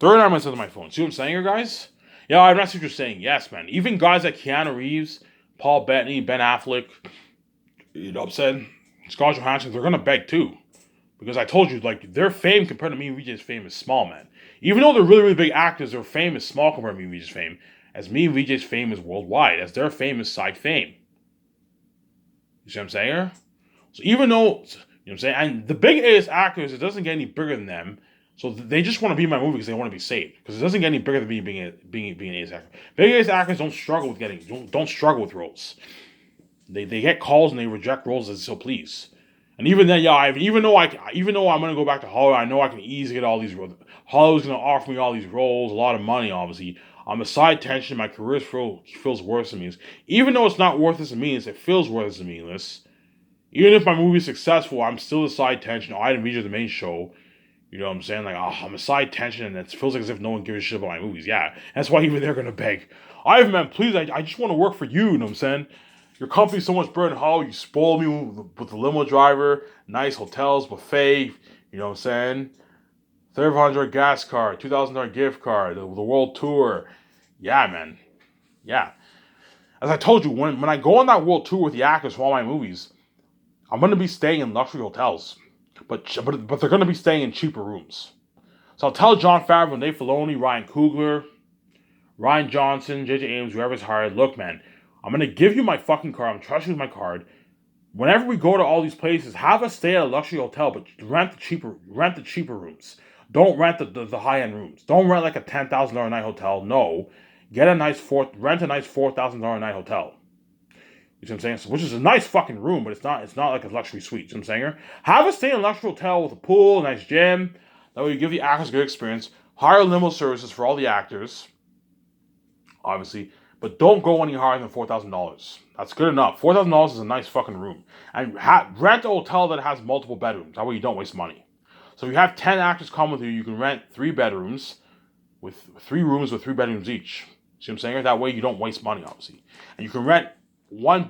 39 minutes on my phone. See what I'm saying here, guys? Yeah, I'm not what you're saying. Yes, man. Even guys like Keanu Reeves, Paul Bettany, Ben Affleck, you know what I'm saying? Scarlett Johansson, they're gonna beg too. Because I told you, like, their fame compared to me and VJ's fame is small, man. Even though they're really, really big actors, their fame is small compared to me and VJ's fame. As me and VJ's fame is worldwide. As their fame is side fame. You see what I'm saying here? So even though, you know what I'm saying? And the big A-list actors, it doesn't get any bigger than them. So they just want to be in my movie because they want to be saved. Because it doesn't get any bigger than me being an A-list actor. Big A-list actors don't struggle with roles. They get calls and they reject roles as they so please. And even then, yeah, even though I'm gonna go back to Hollywood, I know I can easily get all these roles. Hollywood's gonna offer me all these roles, a lot of money, obviously. I'm a side tension. My career feels worse than meaningless. Even though it's not worthless and meaningless, it feels worthless and meaningless. Even if my movie is successful, I'm still a side tension. I didn't feature the main show. You know what I'm saying? Like, I'm a side tension, and it feels like as if no one gives a shit about my movies. Yeah, that's why even they're gonna beg. Ivan, man, please, I just want to work for you. You know what I'm saying? Your company's so much better than Hollywood. You spoil me with the limo driver, nice hotels, buffet. You know what I'm saying? $300 gas card, $2,000 gift card, the world tour. Yeah, man. Yeah. As I told you, when I go on that world tour with the actors for all my movies, I'm going to be staying in luxury hotels. But they're going to be staying in cheaper rooms. So I'll tell Jon Favreau, Dave Filoni, Ryan Coogler, Rian Johnson, J.J. Abrams, whoever's hired, look, man, I'm going to give you my fucking card. I'm trusting you with my card. Whenever we go to all these places, have us stay at a luxury hotel, but rent the cheaper rooms. Don't rent the high-end rooms. Don't rent like a $10,000 a night hotel. No. Rent a nice $4,000 a night hotel. You see what I'm saying? So, which is a nice fucking room, but it's not like a luxury suite. You see what I'm saying? Have us stay in a luxury hotel with a pool, a nice gym. That way you give the actors a good experience. Hire limo services for all the actors. Obviously. But don't go any higher than $4,000. That's good enough. $4,000 is a nice fucking room. And rent a hotel that has multiple bedrooms. That way you don't waste money. So if you have 10 actors come with you, you can rent 3 bedrooms with 3 rooms with 3 bedrooms each. See what I'm saying? That way you don't waste money, obviously. And you can rent one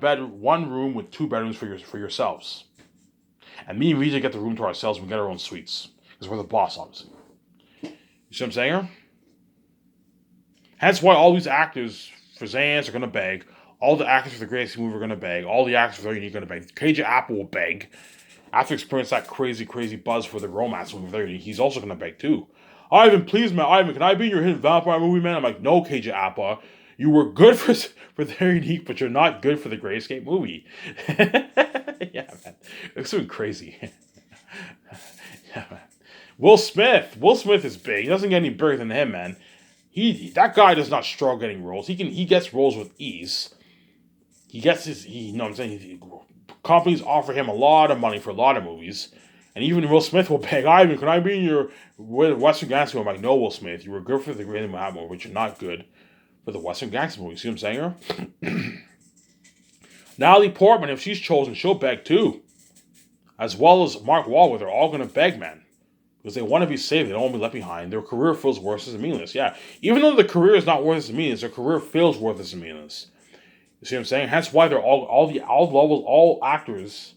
room with 2 bedrooms for yourselves. And me and VJ get the room to ourselves. We get our own suites. Because we're the boss, obviously. You see what I'm saying? Hence why all these actors for Zans are going to beg. All the actors for the Greatest Movie are going to beg. All the actors for Very Unique are going to beg. KJ Apple will beg. After experiencing that crazy, crazy buzz for the romance movie, Very Unique, he's also going to beg too. Ivan, please, man. Ivan, can I be in your hidden vampire movie, man? I'm like, no, KJ Apple. You were good for Very Unique, but you're not good for the Great Escape movie. Yeah, man. It's so crazy. Yeah, man. Will Smith. Will Smith is big. He doesn't get any bigger than him, man. That guy does not struggle getting roles. He gets roles with ease. He gets you know what I'm saying? Companies offer him a lot of money for a lot of movies. And even Will Smith will beg, Ivan, can I be in your Western Gangster movie? I'm like, no, Will Smith, you were good for the Great Manhattan movie, but you're not good for the Western Gangster movie. See what I'm saying? Natalie Portman, if she's chosen, she'll beg too. As well as Mark Wahlberg, they're all going to beg, man. Because they want to be saved. They don't want to be left behind. Their career feels worthless and meaningless. Yeah. Even though the career is not worthless and meaningless, their career feels worthless and meaningless. You see what I'm saying? Hence why they're all actors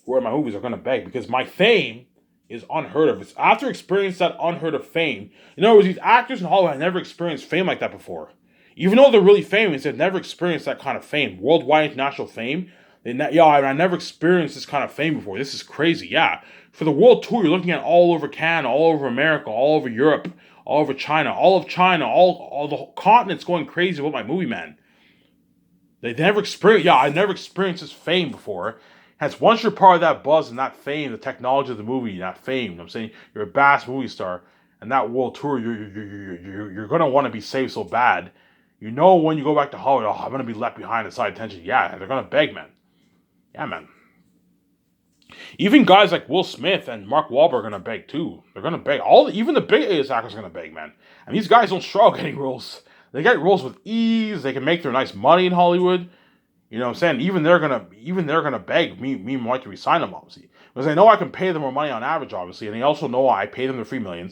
who are in my movies are going to beg. Because my fame is unheard of. It's after experiencing that unheard of fame. In other words, these actors in Hollywood have never experienced fame like that before. Even though they're really famous, they've never experienced that kind of fame. Worldwide international fame. I never experienced this kind of fame before. This is crazy. Yeah. For the world tour, you're looking at all over Canada, all over America, all over Europe, all over China, all the continents going crazy about my movie, man. I never experienced this fame before. Hence, once you're part of that buzz and that fame, the technology of the movie, that fame, you know what I'm saying, you're a bass movie star, and that world tour, you're gonna want to be saved so bad. You know when you go back to Hollywood, I'm gonna be left behind in side attention. Yeah, they're gonna beg, man. Yeah, man. Even guys like Will Smith and Mark Wahlberg are gonna beg too. They're gonna beg. Even the big A-list actors are gonna beg, man. And these guys don't struggle getting roles. They get roles with ease. They can make their nice money in Hollywood. You know what I'm saying? Even they're gonna beg me and Mike to resign them, obviously. Because they know I can pay them more money on average, obviously, and they also know I pay them their $3 million.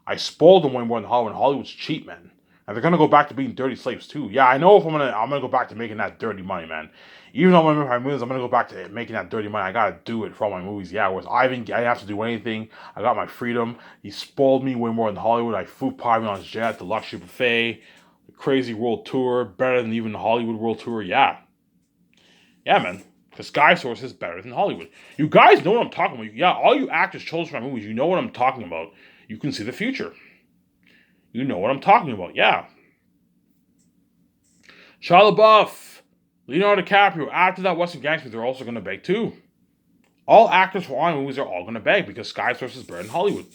I spoiled them way more than Hollywood. Hollywood's cheap, man. And they're gonna go back to being dirty slaves too. Yeah, I know if I'm gonna go back to making that dirty money, man. Even though I'm gonna make my movies, I'm gonna go back to making that dirty money. I gotta do it for all my movies. Yeah, whereas Ivan, I didn't have to do anything. I got my freedom. He spoiled me way more than Hollywood. I food party on his jet, the luxury buffet, the crazy world tour, better than even the Hollywood world tour. Yeah, yeah, man. Because Sky Source is better than Hollywood. You guys know what I'm talking about. Yeah, all you actors chose for my movies, you know what I'm talking about. You can see the future. You know what I'm talking about. Yeah. Shia LaBeouf, Leonardo DiCaprio. After that Western Gangster, they're also going to beg too. All actors for all movies are all going to beg because Sky Source is better than Hollywood.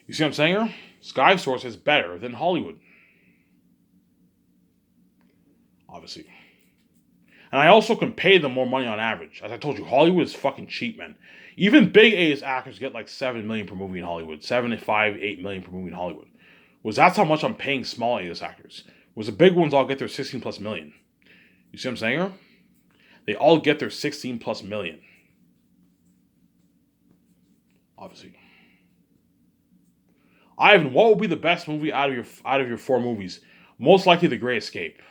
You see what I'm saying here? Sky Source is better than Hollywood. Obviously. And I also can pay them more money on average. As I told you, Hollywood is fucking cheap, man. Even big A actors get like $7 million per movie in Hollywood. 7 to 5, $8 million per movie in Hollywood. That's how much I'm paying small A actors. The big ones all get their 16 plus million. You see what I'm saying here? They all get their 16 plus million. Obviously. Ivan, what will be the best movie out of your 4 movies? Most likely The Great Escape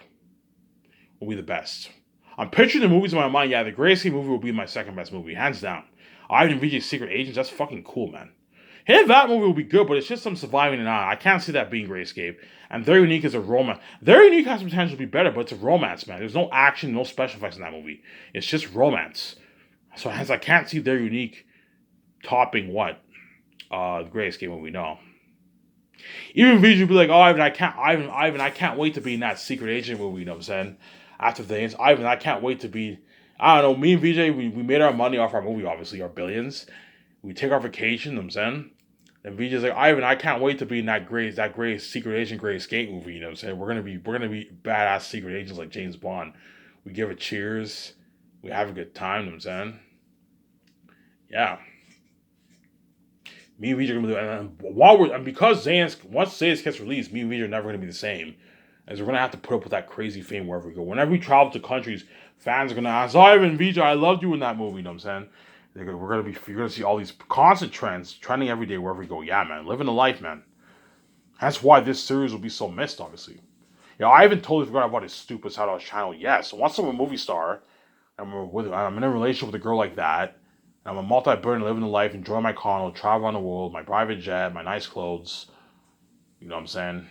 will be the best. I'm picturing the movies in my mind. Yeah, The Great Escape movie will be my second best movie, hands down. Ivan and VJ's Secret Agents, that's fucking cool, man. Hey, that movie will be good, but it's just some surviving and on. I can't see that being Great Escape. And Very Unique is a romance. Very Unique has the potential to be better, but it's a romance, man. There's no action, no special effects in that movie. It's just romance. So hence I can't see Very Unique topping what? The Great Escape movie, no. Even VJ would be like, oh, Ivan, I can't wait to be in that Secret Agent movie, you know what I'm saying? After things, Ivan, I can't wait to be, I don't know, me and VJ, we made our money off our movie, obviously, our billions. We take our vacation, you know what I'm saying? And VJ's like, Ivan, I can't wait to be in that great Secret Agent, Great Escape movie, you know what I'm saying? We're gonna be badass secret agents like James Bond. We give it cheers, we have a good time, you know what I'm saying? Yeah. Me and VJ are gonna do it, and because once Zanus gets released, me and VJ are never gonna be the same. As we're gonna have to put up with that crazy fame wherever we go. Whenever we travel to countries, fans are gonna ask, Ivan, VJ, I loved you in that movie, you know what I'm saying? You're gonna see all these constant trends trending every day wherever we go. Yeah, man, living the life, man. That's why this series will be so missed, obviously. You know, I even totally forgot about his stupid South House channel. Yeah, so once I'm a movie star, I'm in a relationship with a girl like that, I'm a multi-billionaire living the life, enjoying my condo, travel around the world, my private jet, my nice clothes. You know what I'm saying?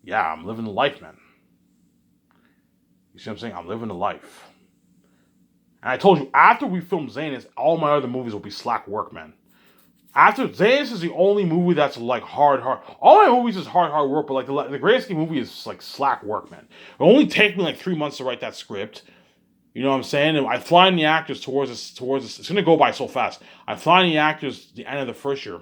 Yeah, I'm living the life, man. You see what I'm saying? I'm living the life. And I told you, after we film Zanus, all my other movies will be slack work, man. After Zanus is the only movie that's like hard. All my movies is hard work, but like the Great Escape movie is like slack work, man. It only take me like 3 months to write that script. You know what I'm saying? And I fly in the actors towards this. It's gonna go by so fast. I fly in the actors the end of the first year.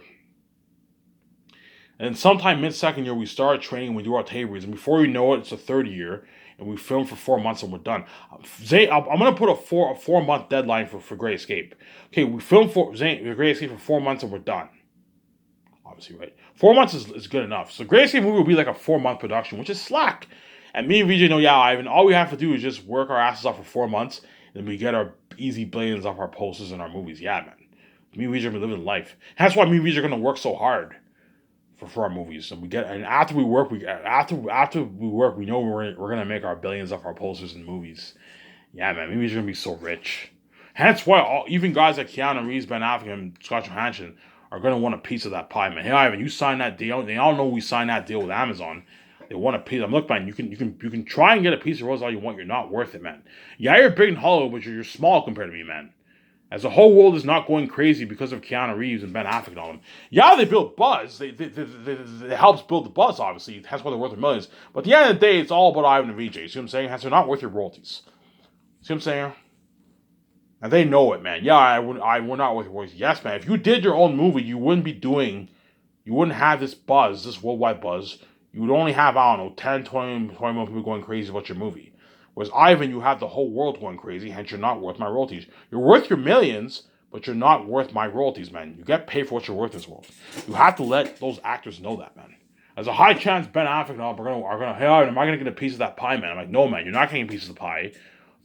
And then sometime mid-second year, we start training, we do our tape reads. And before you know it, it's the third year. And we film for 4 months and we're done. I'm going to put a 4-month deadline for Great Escape. Okay, we film for Great Escape for 4 months and we're done. Obviously, right? 4 months is good enough. So Great Escape movie will be like a 4-month production, which is slack. And me and VJ know, yeah, Ivan, all we have to do is just work our asses off for 4 months. And we get our easy billions off our posters and our movies. Yeah, man. Me and VJ are living life. That's why me and VJ are going to work so hard. For our movies, and after we work, we know we're gonna make our billions off our posters and movies. Yeah, man, movies are gonna be so rich. Hence why even guys like Keanu Reeves, Ben Affleck, and Scott Johansson are gonna want a piece of that pie, man. Hey, Ivan, you signed that deal. They all know we signed that deal with Amazon. They want a piece. I'm look, man. You can try and get a piece of Rose all you want. You're not worth it, man. Yeah, you're big and hollow, but you're small compared to me, man. As the whole world is not going crazy because of Keanu Reeves and Ben Affleck and all them. Yeah, they build buzz. It helps build the buzz, obviously. That's why they're worth their millions. But at the end of the day, it's all about Ivan and VJ. See what I'm saying? Hence, they're not worth your royalties. See what I'm saying? And they know it, man. Yeah, we're not worth your royalties. Yes, man. If you did your own movie, you wouldn't have this buzz, this worldwide buzz. You would only have, I don't know, 10, 20 million people going crazy about your movie. Whereas Ivan, you have the whole world going crazy, hence you're not worth my royalties. You're worth your millions, but you're not worth my royalties, man. You get paid for what you're worth in this world. You have to let those actors know that, man. There's a high chance Ben Affleck and all are gonna, hey, Ivan, am I gonna get a piece of that pie, man? I'm like, no, man, you're not getting a piece of the pie.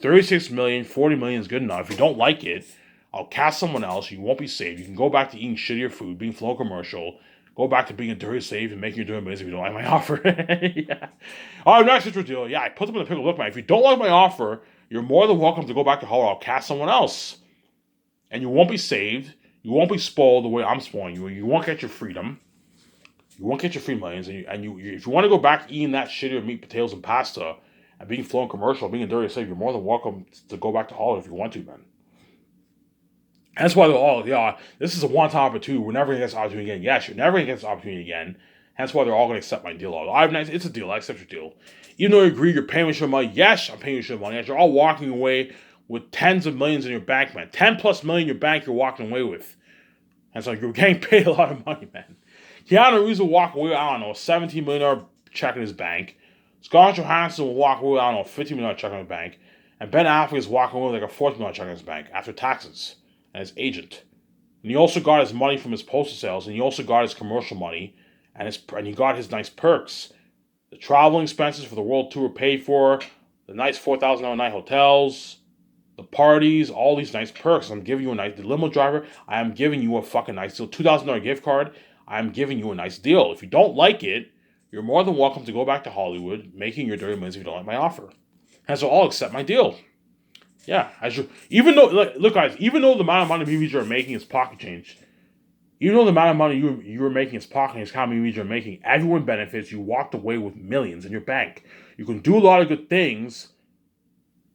36 million, 40 million is good enough. If you don't like it, I'll cast someone else. You won't be saved. You can go back to eating shittier food, being flow commercial, Go back to being a dirty slave and making your doing business if you don't like my offer. Yeah. All right, next deal. Yeah, I put them in the pickle. Look, man, if you don't like my offer, you're more than welcome to go back to Hollywood. I'll cast someone else. And you won't be saved. You won't be spoiled the way I'm spoiling you. You won't get your freedom. You won't get your free millions. And if you want to go back eating that shittier meat, potatoes, and pasta, and being flown commercial, being a dirty slave, you're more than welcome to go back to Hollywood if you want to, man. That's why they're all, yeah, this is a one-time opportunity. We're never going to get this opportunity again. Yes, you're never going to get this opportunity again. Hence why they're all going to accept my deal. It's a deal. I accept your deal. Even though you agree you're paying me some money, yes, I'm paying you some money. Yes, you're all walking away with tens of millions in your bank, man. 10 plus million in your bank you're walking away with. And so you're getting paid a lot of money, man. Keanu Reeves will walk away with, I don't know, a $17 million check in his bank. Scarlett Johansson will walk away with, I don't know, $50 million check in his bank. And Ben Affleck is walking away with like a $40 million check in his bank after taxes and his agent. And he also got his money from his poster sales, and he also got his commercial money, and he got his nice perks. The traveling expenses for the world tour paid for, the nice $4,000 night hotels, the parties, all these nice perks. I'm giving you a nice, the limo driver, I am giving you a fucking nice deal. $2,000 gift card, I'm giving you a nice deal. If you don't like it, you're more than welcome to go back to Hollywood, making your dirty millions if you don't like my offer. And so I'll accept my deal. Yeah, even though, look guys, even though the amount of money movies you're making is pocket change, even though the amount of money you're making is pocket change, how many movies you're making, everyone benefits. You walked away with millions in your bank. You can do a lot of good things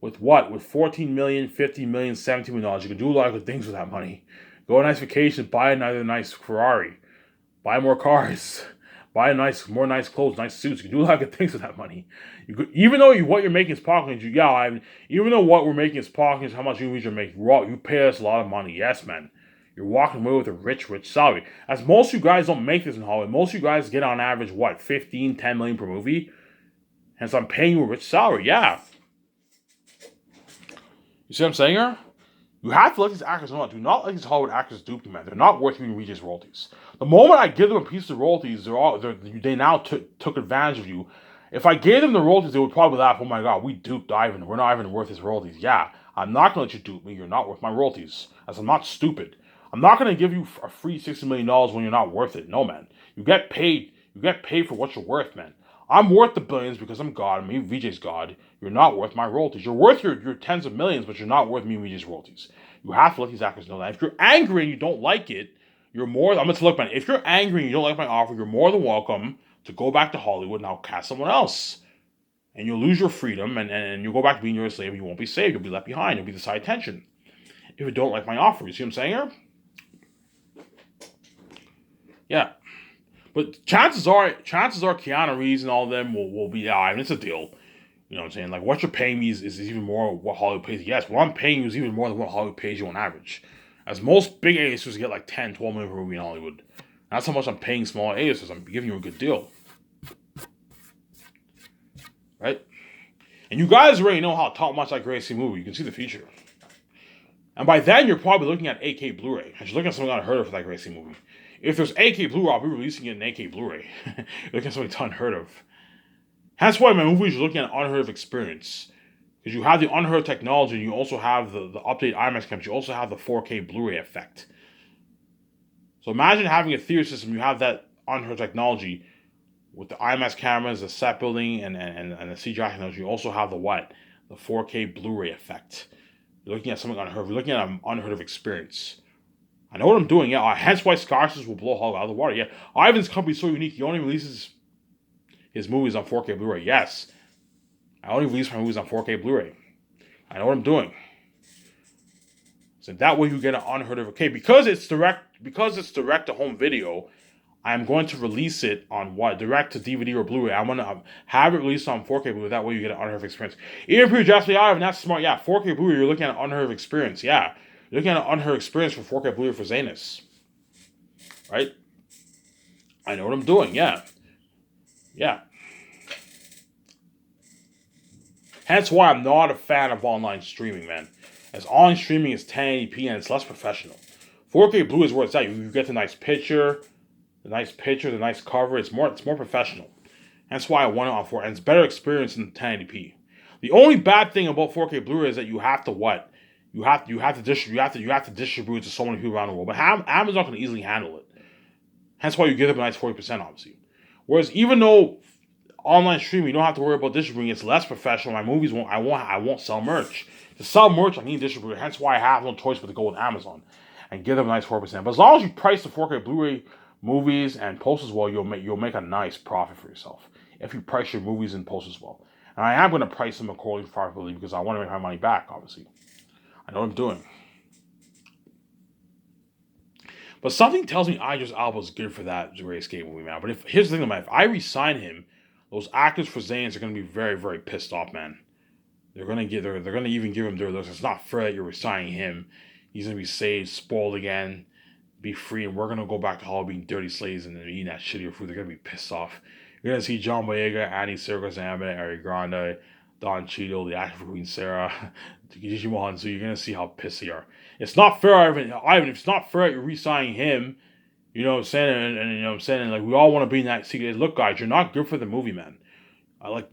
with what? With $14 million, $15 million, $17 million. You can do a lot of good things with that money. Go on a nice vacation, buy another nice Ferrari, buy more cars, buy more nice clothes, nice suits. You can do a lot of good things with that money. Even though what you're making is pocket, even though what we're making is pocket, how much movies you're making, you pay us a lot of money. Yes, man. You're walking away with a rich salary. As most of you guys don't make this in Hollywood. Most of you guys get on average, what, 15, 10 million per movie? Hence, I'm paying you a rich salary. Yeah. You see what I'm saying here? You have to let these actors know. Do not let these Hollywood actors dupe you, man. They're not worth giving Regis royalties. The moment I give them a piece of royalties, they now took advantage of you. If I gave them the royalties, they would probably laugh, oh my god, we duped Ivan. We're not even worth his royalties. Yeah, I'm not going to let you dupe me. You're not worth my royalties. As I'm not stupid. I'm not going to give you a free $60 million when you're not worth it. No, man. You get paid. You get paid for what you're worth, man. I'm worth the billions because I'm God. Me, VJ's God. You're not worth my royalties. You're worth your tens of millions, but you're not worth me, VJ's royalties. You have to let these actors know that. If you're angry and you don't like it, I'm going to look, man. If you're angry and you don't like my offer, you're more than welcome to go back to Hollywood and I'll cast someone else. And you'll lose your freedom and you'll go back to being your slave and you won't be saved. You'll be left behind. You'll be the side attention. If you don't like my offer, you see what I'm saying here? Yeah. But chances are Keanu Reeves and all of them will be, I mean, it's a deal. You know what I'm saying? Like, what you're paying me is even more what Hollywood pays. Yes, what I'm paying you is even more than what Hollywood pays you on average. As most big A-listers get like 10, 12 million per movie in Hollywood. That's how much I'm paying small A-listers. I'm giving you a good deal. Right? And you guys already know how much I grade this movie. You can see the future. And by then, you're probably looking at 8K Blu-ray. I should look at something unheard of for that Gracie movie. If there's 8K Blu-ray, I'll be releasing it in 8K Blu-ray. Looking at something unheard of. That's why my movies are looking at an unheard of experience. Because you have the unheard of technology, and you also have the updated IMAX cameras. You also have the 4K Blu-ray effect. So imagine having a theater system. You have that unheard technology with the IMAX cameras, the set building, and the CGI technology. You also have the what? The 4K Blu-ray effect. You're looking at something unheard of. You're looking at an unheard of experience. I know what I'm doing, yeah. Hence why Scorsese will blow Hollywood out of the water. Yeah, Ivan's company is so unique. He only releases his movies on 4K Blu-ray. Yes, I only release my movies on 4K Blu-ray. I know what I'm doing. So that way you get an unheard of. Okay, because it's direct to home video. I'm going to release it on what? Direct to DVD or Blu-ray. I'm going to have it released on 4K Blu-ray. That way you get an unheard of experience. Even if you're just Ivan, that's smart. Yeah, 4K Blu-ray. You're looking at an unheard of experience. Yeah. You're looking at an unheard experience for 4K Blu-ray for Zanus. Right? I know what I'm doing, yeah. Yeah. Hence why I'm not a fan of online streaming, man. As online streaming is 1080p and it's less professional. 4K Blu is where it's at. You get the nice picture, the nice cover. It's more professional. That's why I want it on 4K. And it's better experience than 1080p. The only bad thing about 4K Blu-ray is that you have to what? You have to distribute it to so many people around the world. But Amazon can easily handle it. Hence why you give them a nice 40%, obviously. Whereas even though online streaming, you don't have to worry about distributing, it's less professional. My movies I won't sell merch. To sell merch, I need a distributor. Hence why I have no choice but to go with Amazon and give them a nice 4%. But as long as you price the 4K Blu-ray movies and post as well, you'll make a nice profit for yourself if you price your movies and post as well. And I am going to price them accordingly properly because I want to make my money back, obviously. I know what I'm doing. But something tells me Idris Elba is good for that Great Escape movie, man. But here's the thing, man. If I resign him, those actors for Zanes are going to be very, very pissed off, man. They're going to even give him their looks. It's not fair that you're resigning him. He's going to be saved, spoiled again, be free, and we're going to go back to Hollywood being dirty slaves and eating that shittier food. They're going to be pissed off. You're going to see John Boyega, Andy Serkis, Ariana Grande, Don Cheadle, the actor for Queen Sarah, Digimon Han. So you're going to see how pissed they are. It's not fair, Ivan. If it's not fair, you're re-signing him. You know what I'm saying? And you know what I'm saying? And like, we all want to be in that secret. Look, guys, you're not good for the movie, man. I like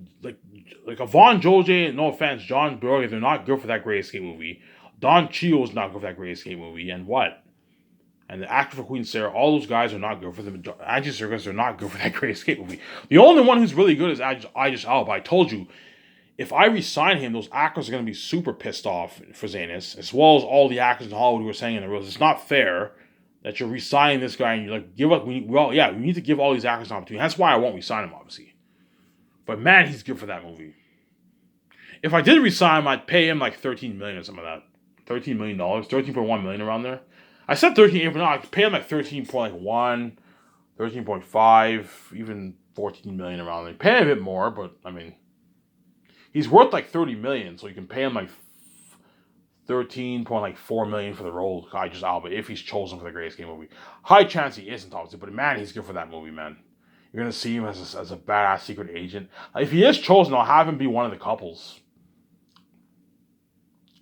Yvonne Joje, no offense, John Boyega, they're not good for that Great Escape movie. Don Cheadle's not good for that Great Escape movie. And what? And the actor for Queen Sarah, all those guys are not good for them. Andy Serkis are not good for that Great Escape movie. The only one who's really good is Idris Elba. I told you, if I resign him, those actors are going to be super pissed off for Zanis, as well as all the actors in Hollywood who are saying in the reels, it's not fair that you're resigning this guy and you're like, we need to give all these actors an opportunity. That's why I won't resign him, obviously. But man, he's good for that movie. If I did resign him, I'd pay him like $13 million or something like that. $13 million, $13.1 million around there. I said 13, but no, I could pay him like 13.1, 13.5, even 14 million around there. Pay him a bit more, but I mean, he's worth like 30 million, so you can pay him like 13.4 million for the role of Idris Elba if he's chosen for the Great Escape movie. High chance he isn't, obviously, but man, he's good for that movie, man. You're gonna see him as a badass secret agent. If he is chosen, I'll have him be one of the couples.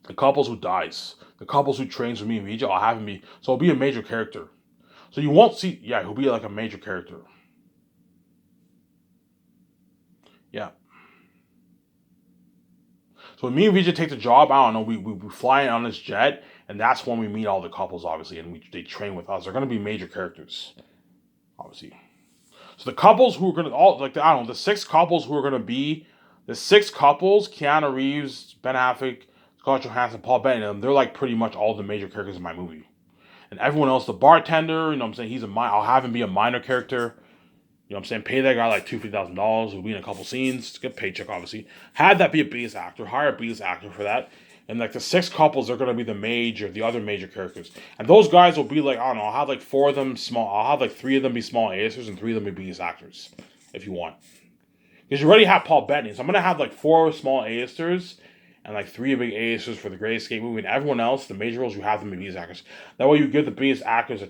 The couples who dies. The couples who trains with me and Vijay, I'll have him be. So he'll be a major character. So you won't see. Yeah, he'll be like a major character. Yeah. So when me and Vijay take the job, I don't know, we fly in on this jet, and that's when we meet all the couples, obviously, and they train with us. They're going to be major characters, obviously. So the couples who are going to, the 6 couples who are going to be, the 6 couples, Keanu Reeves, Ben Affleck, Scarlett Johansson, Paul Bettany, they're like pretty much all the major characters in my movie. And everyone else, the bartender, you know what I'm saying, I'll have him be a minor character. You know what I'm saying? Pay that guy like $250,000. He'll be in a couple scenes. It's a good paycheck, obviously. Have that be a B-list actor. Hire a B-list actor for that. And like the 6 couples are going to be the other major characters. And those guys will be like, I don't know, I'll have like 4 of them small. I'll have like 3 of them be small A-listers and 3 of them be B-list actors, if you want. Because you already have Paul Bettany. So I'm going to have like 4 small A-listers and like 3 big A-listers for the Great Escape movie. And everyone else, the major roles, you have them be B-list actors. That way you give the B-list actors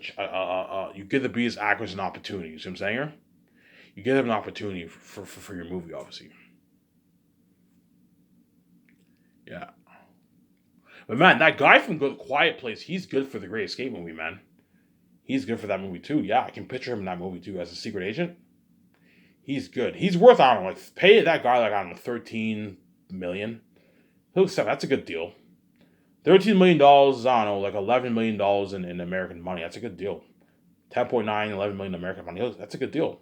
an opportunity. You see what I'm saying here? You give them an opportunity for your movie, obviously. Yeah. But man, that guy from Quiet Place, he's good for the Great Escape movie, man. He's good for that movie too. Yeah, I can picture him in that movie too as a secret agent. He's good. He's worth, I don't know, like, pay that guy like, I don't know, $13 million. He'll accept. That's a good deal. $13 million is, I don't know, like $11 million in American money. That's a good deal. 10.9, $11 million American money. That's a good deal.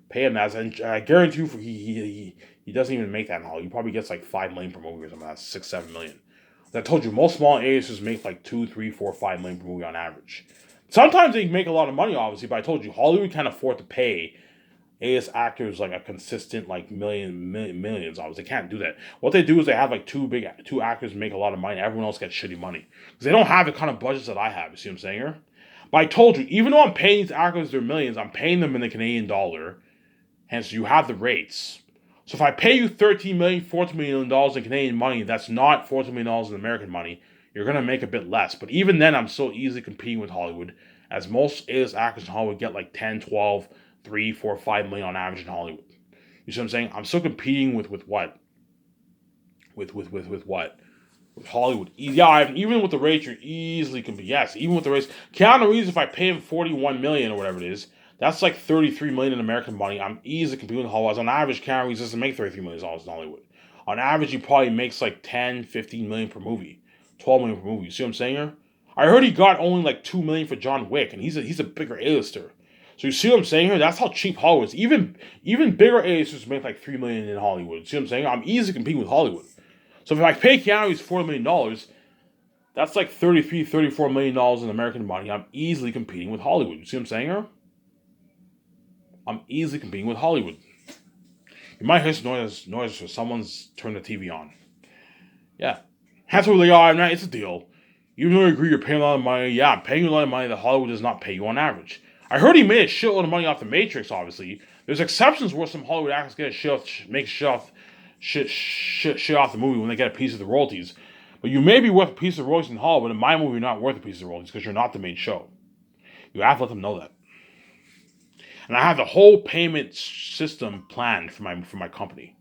Pay him as, and I guarantee you, he doesn't even make that in all. He probably gets like $5 million per movie or something. That's $6-7 million. As I told you, most small A-listers make like $2, $3, $4, $5 million per movie on average. Sometimes they make a lot of money, obviously, but I told you, Hollywood can't afford to pay A-list actors like a consistent like millions. Obviously, they can't do that. What they do is they have like two actors make a lot of money. Everyone else gets shitty money because they don't have the kind of budgets that I have. You see what I'm saying here? But I told you, even though I'm paying these actors their millions, I'm paying them in the Canadian dollar. Hence, you have the rates. So if I pay you $13 million, $14 million in Canadian money, that's not $14 million in American money. You're going to make a bit less. But even then, I'm so easily competing with Hollywood, as most A-list actors in Hollywood get like 10, 12, 3, 4, 5 million on average in Hollywood. You see what I'm saying? I'm still competing with what? With what? With Hollywood. Yeah, even with the rates, you're easily competing. Yes, even with the rates. Keanu Reeves, if I pay him $41 million or whatever it is, that's like $33 million in American money. I'm easily competing with Hollywood. On average, Keanu Reeves doesn't make $33 million in Hollywood. On average, he probably makes like 10, 15 million per movie. 12 million per movie. You see what I'm saying here? I heard he got only like $2 million for John Wick, and he's a bigger A-lister. So you see what I'm saying here? That's how cheap Hollywood is. Even bigger A-listers make like $3 million in Hollywood. See what I'm saying? I'm easily competing with Hollywood. So if I pay Keanu Reeves $40 million, that's like $34 million in American money. I'm easily competing with Hollywood. You see what I'm saying here? I'm easily competing with Hollywood. You might hear some noise for someone's turned the TV on. Yeah. That's what they are, man. It's a deal. Even though you agree you're paying a lot of money, yeah, I'm paying you a lot of money that Hollywood does not pay you on average. I heard he made a shitload of money off The Matrix, obviously. There's exceptions where some Hollywood actors get make shit off the movie when they get a piece of the royalties. But you may be worth a piece of royalties in Hollywood, in my movie you're not worth a piece of royalties because you're not the main show. You have to let them know that. And I have the whole payment system planned for my company.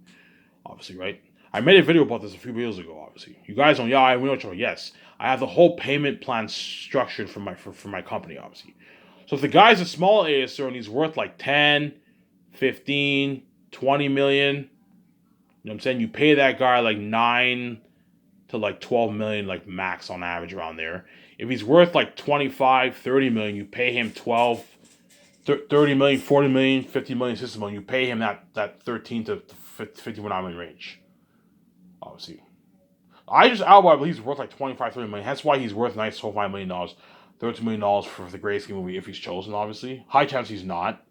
Obviously, right? I made a video about this a few videos ago, obviously. You guys don't, yeah, we know each other. Yes. I have the whole payment plan structured for my company, obviously. So if the guy's a small A-lister and he's worth like 10, 15, 20 million, you know what I'm saying? You pay that guy like 9 to like 12 million, like max on average around there. If he's worth like 25, 30 million, you pay him 12, 30 million, 40 million, 50 million, 60 million. You pay him that 13 to 51 million range. Obviously. I just outright believe he's worth like 25, 30 million. That's why he's worth a nice $25 million, $32 million for the Grayscale movie if he's chosen, obviously. High chance he's not.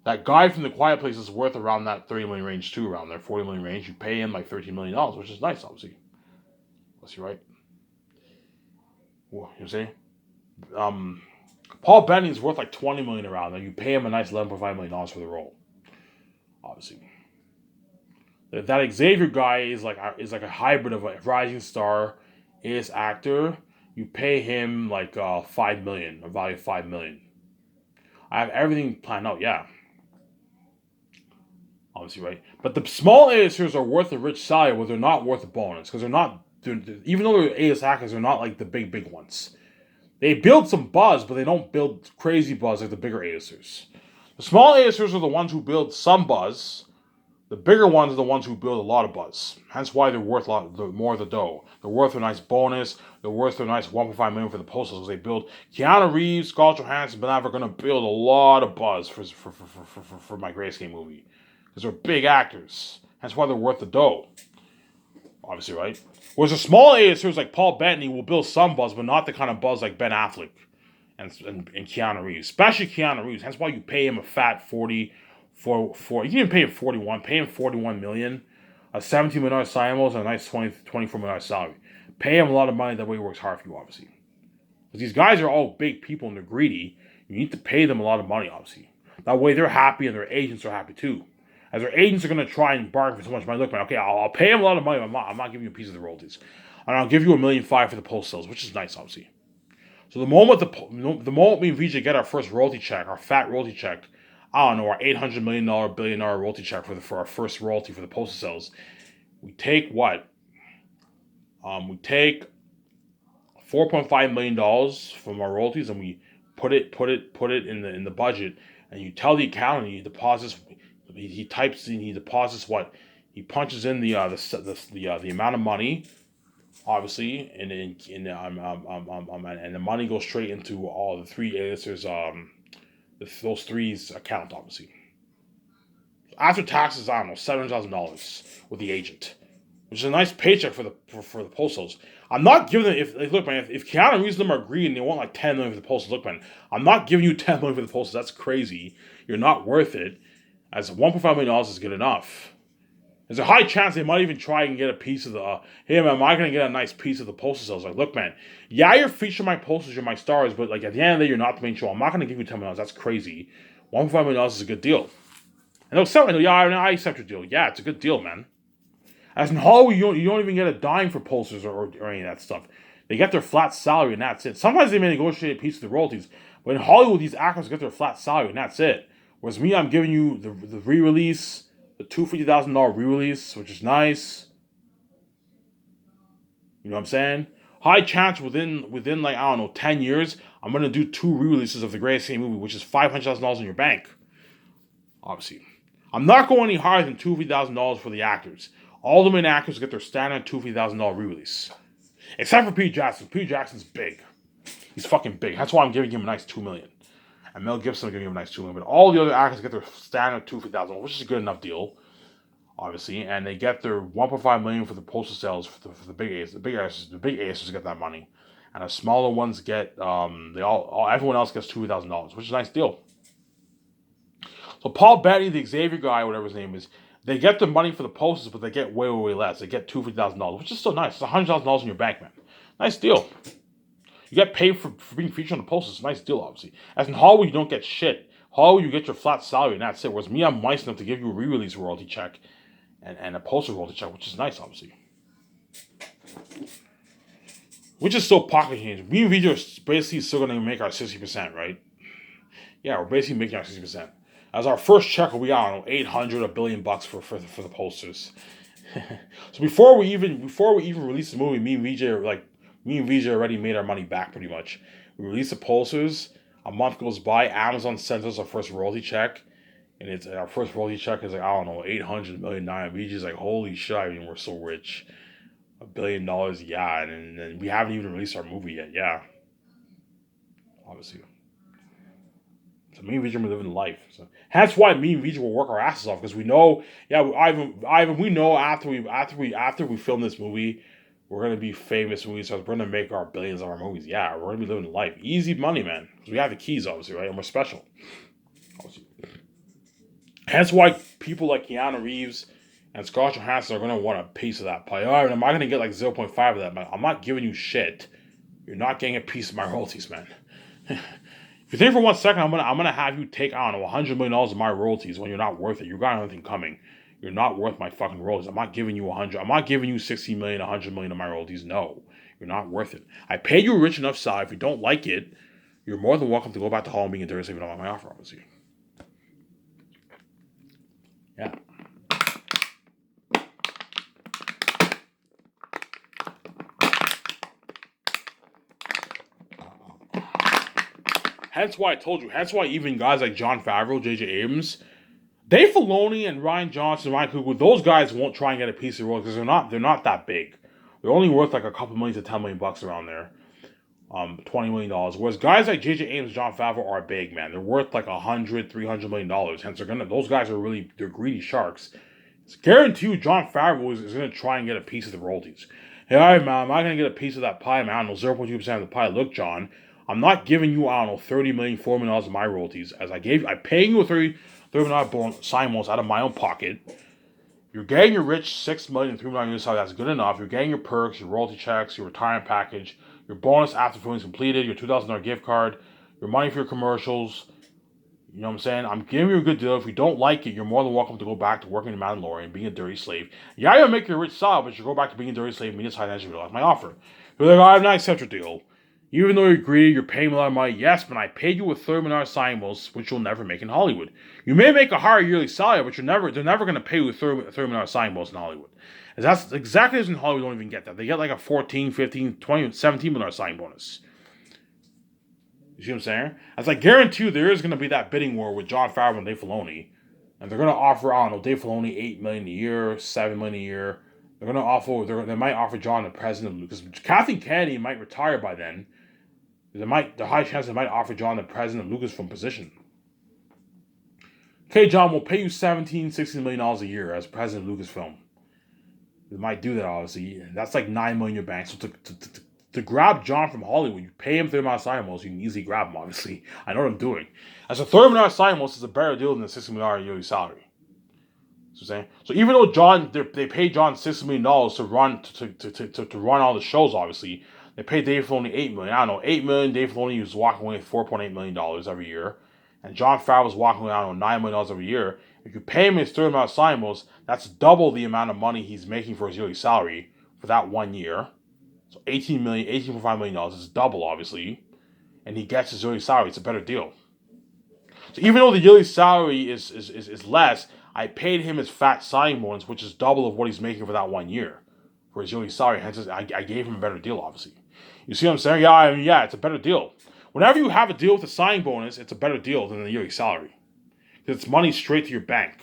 That guy from The Quiet Place is worth around that 30 million range too, around there, 40 million range. You pay him like $13 million, which is nice, obviously. Let's see, right? What you say? Paul Bettany's worth like 20 million around there. You pay him a nice $11.5 million for the role. Obviously. That Xavier guy is like a hybrid of a rising star, is actor. You pay him like $5 million, a value of $5 million. I have everything planned out, yeah. Obviously, right? But the small A-listers are worth a rich salary, but they're not worth a bonus because even though they're A-list actors, they're not like the big ones. They build some buzz, but they don't build crazy buzz like the bigger A-listers. The small A-listers are the ones who build some buzz. The bigger ones are the ones who build a lot of buzz. Hence why they're worth more of the dough. They're worth a nice bonus. They're worth a nice $1.5 million for the postals. They build Keanu Reeves, Scarlett Johansson, Ben Affleck are going to build a lot of buzz for my Grayscale movie. Because they're big actors. Hence why they're worth the dough. Obviously, right? Whereas the small A-listers like Paul Bettany will build some buzz, but not the kind of buzz like Ben Affleck and Keanu Reeves. Especially Keanu Reeves. Hence why you pay him a fat 40 for you can even pay him 41. Pay him 41 million. A $17 million signing bonus and a nice $24 million salary. Pay him a lot of money, that way he works hard for you, obviously. Because these guys are all big people and they're greedy. You need to pay them a lot of money, obviously. That way they're happy and their agents are happy too. As their agents are going to try and bargain for so much money. Look, man, okay, I'll pay him a lot of money, but I'm not giving you a piece of the royalties. And I'll give you $1.5 million for the post sales, which is nice, obviously. So the moment me and VJ get our first royalty check, our fat royalty check, I don't know, our $800 million, billion-dollar royalty check for our first royalty for the postal sales, we take what? We take $4.5 million from our royalties and we put it in the budget, and you tell the accountant he deposits. He types in, he deposits what? He punches in the amount of money, obviously, and the money goes straight into all the three A-listers, those three's account, obviously. After taxes, I don't know, $700,000 with the agent, which is a nice paycheck for the postals. I'm not giving them, look, man, if Keanu Reeves and them are greedy and they want like $10 million for the postals, look, man, I'm not giving you $10 million for the postals. That's crazy. You're not worth it. As $1.5 million is good enough. There's a high chance they might even try and get a piece of the, hey man, am I going to get a nice piece of the postal sales? Like, look, man, yeah, you're featuring my posters, you're my stars, but like at the end of the day, you're not the main show. I'm not going to give you $10 million. That's crazy. $1.5 million is a good deal. And they'll sell it. Yeah, I accept your deal. Yeah, it's a good deal, man. As in Hollywood, you don't even get a dime for posters or any of that stuff. They get their flat salary and that's it. Sometimes they may negotiate a piece of the royalties, but in Hollywood, these actors get their flat salary and that's it. Whereas me, I'm giving you the re-release, the $250,000 re-release, which is nice. You know what I'm saying? High chance within like, I don't know, 10 years, I'm going to do 2 re-releases of the Grayscale movie, which is $500,000 in your bank. Obviously. I'm not going any higher than $250,000 for the actors. All the main actors get their standard $250,000 re-release. Except for Pete Jackson. Pete Jackson's big. He's fucking big. That's why I'm giving him a nice $2 million. And Mel Gibson will give you a nice $2 million. But all the other actors get their standard $250,000, which is a good enough deal, obviously. And they get their $1.5 million for the poster sales for the big A's. The big A's get that money, and the smaller ones get everyone else gets $2,000, which is a nice deal. So Paul Bettany, the Xavier guy, whatever his name is, they get the money for the posters, but they get way less. They get $250,000, which is still nice. It's $100,000 in your bank, man. Nice deal. You get paid for being featured on the posters. It's a nice deal, obviously. As in Hollywood, you don't get shit. Hollywood, you get your flat salary, and that's it. Whereas me, I'm nice enough to give you a re-release royalty check and a poster royalty check, which is nice, obviously. Which is still pocket change. Me and Vijay are basically still going to make our 60%, right? Yeah, we're basically making our 60%. As our first check, we got, I don't know, 800, $1 billion for the posters. So before we even release the movie, me and Vijay already made our money back pretty much. We release the posters. A month goes by. Amazon sends us our first royalty check, and our first royalty check is like, I don't know, $800 million. Vijay's like, holy shit! I mean, we're so rich. $1 billion, yeah, and we haven't even released our movie yet. Yeah, obviously. So me and Vijay are living life. So that's why me and Vijay will work our asses off, because we know, yeah, Ivan, we know after we film this movie, we're gonna be famous movies. So we're gonna make our billions of our movies. Yeah, we're gonna be living life, easy money, man. Because we have the keys, obviously, right? And we're special. Obviously. Hence why people like Keanu Reeves and Scarlett Johansson are gonna want a piece of that pie. All right, am I gonna get like 0.5 of that? I'm not giving you shit. You're not getting a piece of my royalties, man. If you think for 1 second, I'm gonna have you take, I don't know, $100 million of my royalties when you're not worth it. You got anything coming. You're not worth my fucking royalties. I'm not giving you 100. I'm not giving you 60 million, 100 million of my royalties. No, you're not worth it. I paid you a rich enough side. If you don't like it, you're more than welcome to go back to Hall and being a dirty slave if you don't like my offer, obviously. Yeah. Hence why I told you. Hence why even guys like Jon Favreau, J.J. Abrams, Dave Filoni and Rian Johnson, Ryan Coogler, those guys won't try and get a piece of the roll because they're not that big. They're only worth like a couple million to $10 million around there. $20 million. Whereas guys like J.J. Abrams, Jon Favreau are big, man. They're worth like $100-300 million. Hence those guys are really, they're greedy sharks. It's guaranteed you Jon Favreau is going to try and get a piece of the royalties. Hey, all right, man, am I going to get a piece of that pie, man? I don't know, 0.2% of the pie. Look, John, I'm not giving you, I don't know, $30 million, $4 million of my royalties. As I'm paying you a $30 million sign bonus out of my own pocket. You're getting your rich $6 million, $3 million on your side. That's good enough. You're getting your perks, your royalty checks, your retirement package, your bonus after filming is completed, your $2,000 gift card, your money for your commercials. You know what I'm saying? I'm giving you a good deal. If you don't like it, you're more than welcome to go back to working in Mandalorian, being a dirty slave. Yeah, you'll make your rich side, but you go back to being a dirty slave and me decide that you realize my offer. You're like, I'm not accept your deal. Even though you're greedy, you're paying me a lot of money. Yes, but I paid you a $30 million sign bonus, which you'll never make in Hollywood. You may make a higher yearly salary, but they're never going to pay you a $30 million sign bonus in Hollywood. And that's exactly as in Hollywood don't even get that. They get like a 14, 15, 20, $17 million sign bonus. You see what I'm saying? As I guarantee you, there is going to be that bidding war with Jon Favreau and Dave Filoni. And they're going to offer, I don't know, Dave Filoni $8 million a year, $7 million a year. They're going to offer, they might offer John the president of Lucas. Kathleen Kennedy might retire by then. The high chance they might offer John the president of Lucasfilm position. Okay, John, we'll pay you $16 million a year as president of Lucasfilm. They might do that, obviously. That's like $9 million in your bank. So to grab John from Hollywood, you pay him $30 million sign bonus, you can easily grab him, obviously. I know what I'm doing. As a $30 million sign bonus is a better deal than the $60 million yearly salary. So even though they paid John $6 million to run all the shows, obviously, they paid Dave Filoni $8 million. I don't know, $8 million. Dave Filoni was walking away with $4.8 million every year, and Jon Favreau was walking away, I don't know, $9 million every year. If you pay him his $30 million sign bonus, that's double the amount of money he's making for his yearly salary for that 1 year. So $18.5 million is double, obviously, and he gets his yearly salary. It's a better deal. So even though the yearly salary is less, I paid him his fat signing bonus, which is double of what he's making for that 1 year for his yearly salary. Hence, I gave him a better deal, obviously. You see what I'm saying? Yeah, it's a better deal. Whenever you have a deal with a signing bonus, it's a better deal than the yearly salary. Because it's money straight to your bank.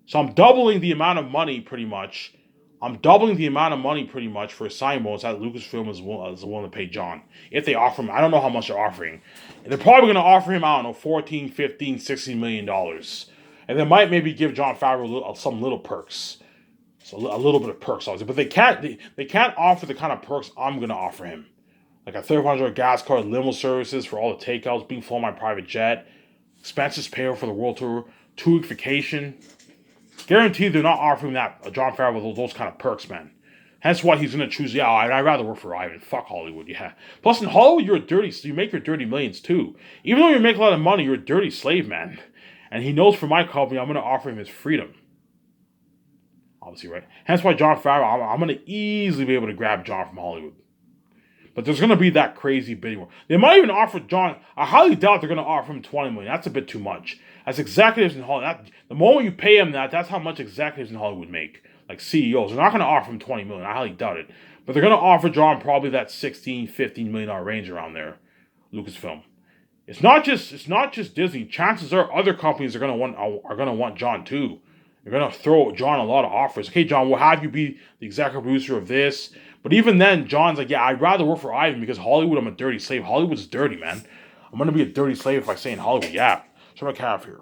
So I'm doubling the amount of money, pretty much, I'm doubling the amount of money pretty much for a sign bonus that Lucasfilm is willing to pay John. If they offer him, I don't know how much they're offering. They're probably going to offer him, I don't know, 14, 15, 16 million dollars. And they might maybe give Jon Favreau some little perks. So a little bit of perks, obviously. But they can't offer the kind of perks I'm going to offer him. Like a $300 gas card, limo services for all the takeouts, being flown by private jet, expenses paid for the world tour, 2-week vacation. Guaranteed they're not offering that Jon Favreau those kind of perks, man. Hence why he's going to choose, I'd rather work for Ivan. Fuck Hollywood, yeah. Plus, in Hollywood, you make your dirty millions, too. Even though you make a lot of money, you're a dirty slave, man. And he knows for my company, I'm going to offer him his freedom. Obviously, right? Hence why Jon Favreau, I'm going to easily be able to grab John from Hollywood. But there's going to be that crazy bidding war. They might even offer John, I highly doubt they're going to offer him $20 million. That's a bit too much. As executives in Hollywood, the moment you pay him that's how much executives in Hollywood make. Like CEOs. They're not going to offer him $20 million. I highly doubt it. But they're going to offer John probably that $16, $15 million range around there. Lucasfilm. It's not just Disney. Chances are other companies are going to want John too. They're going to throw John a lot of offers. Okay, John, we'll have you be the executive producer of this. But even then, John's like, I'd rather work for Ivan because Hollywood, I'm a dirty slave. Hollywood's dirty, man. I'm going to be a dirty slave if I stay in Hollywood. Yeah. So I'm going to cut off here.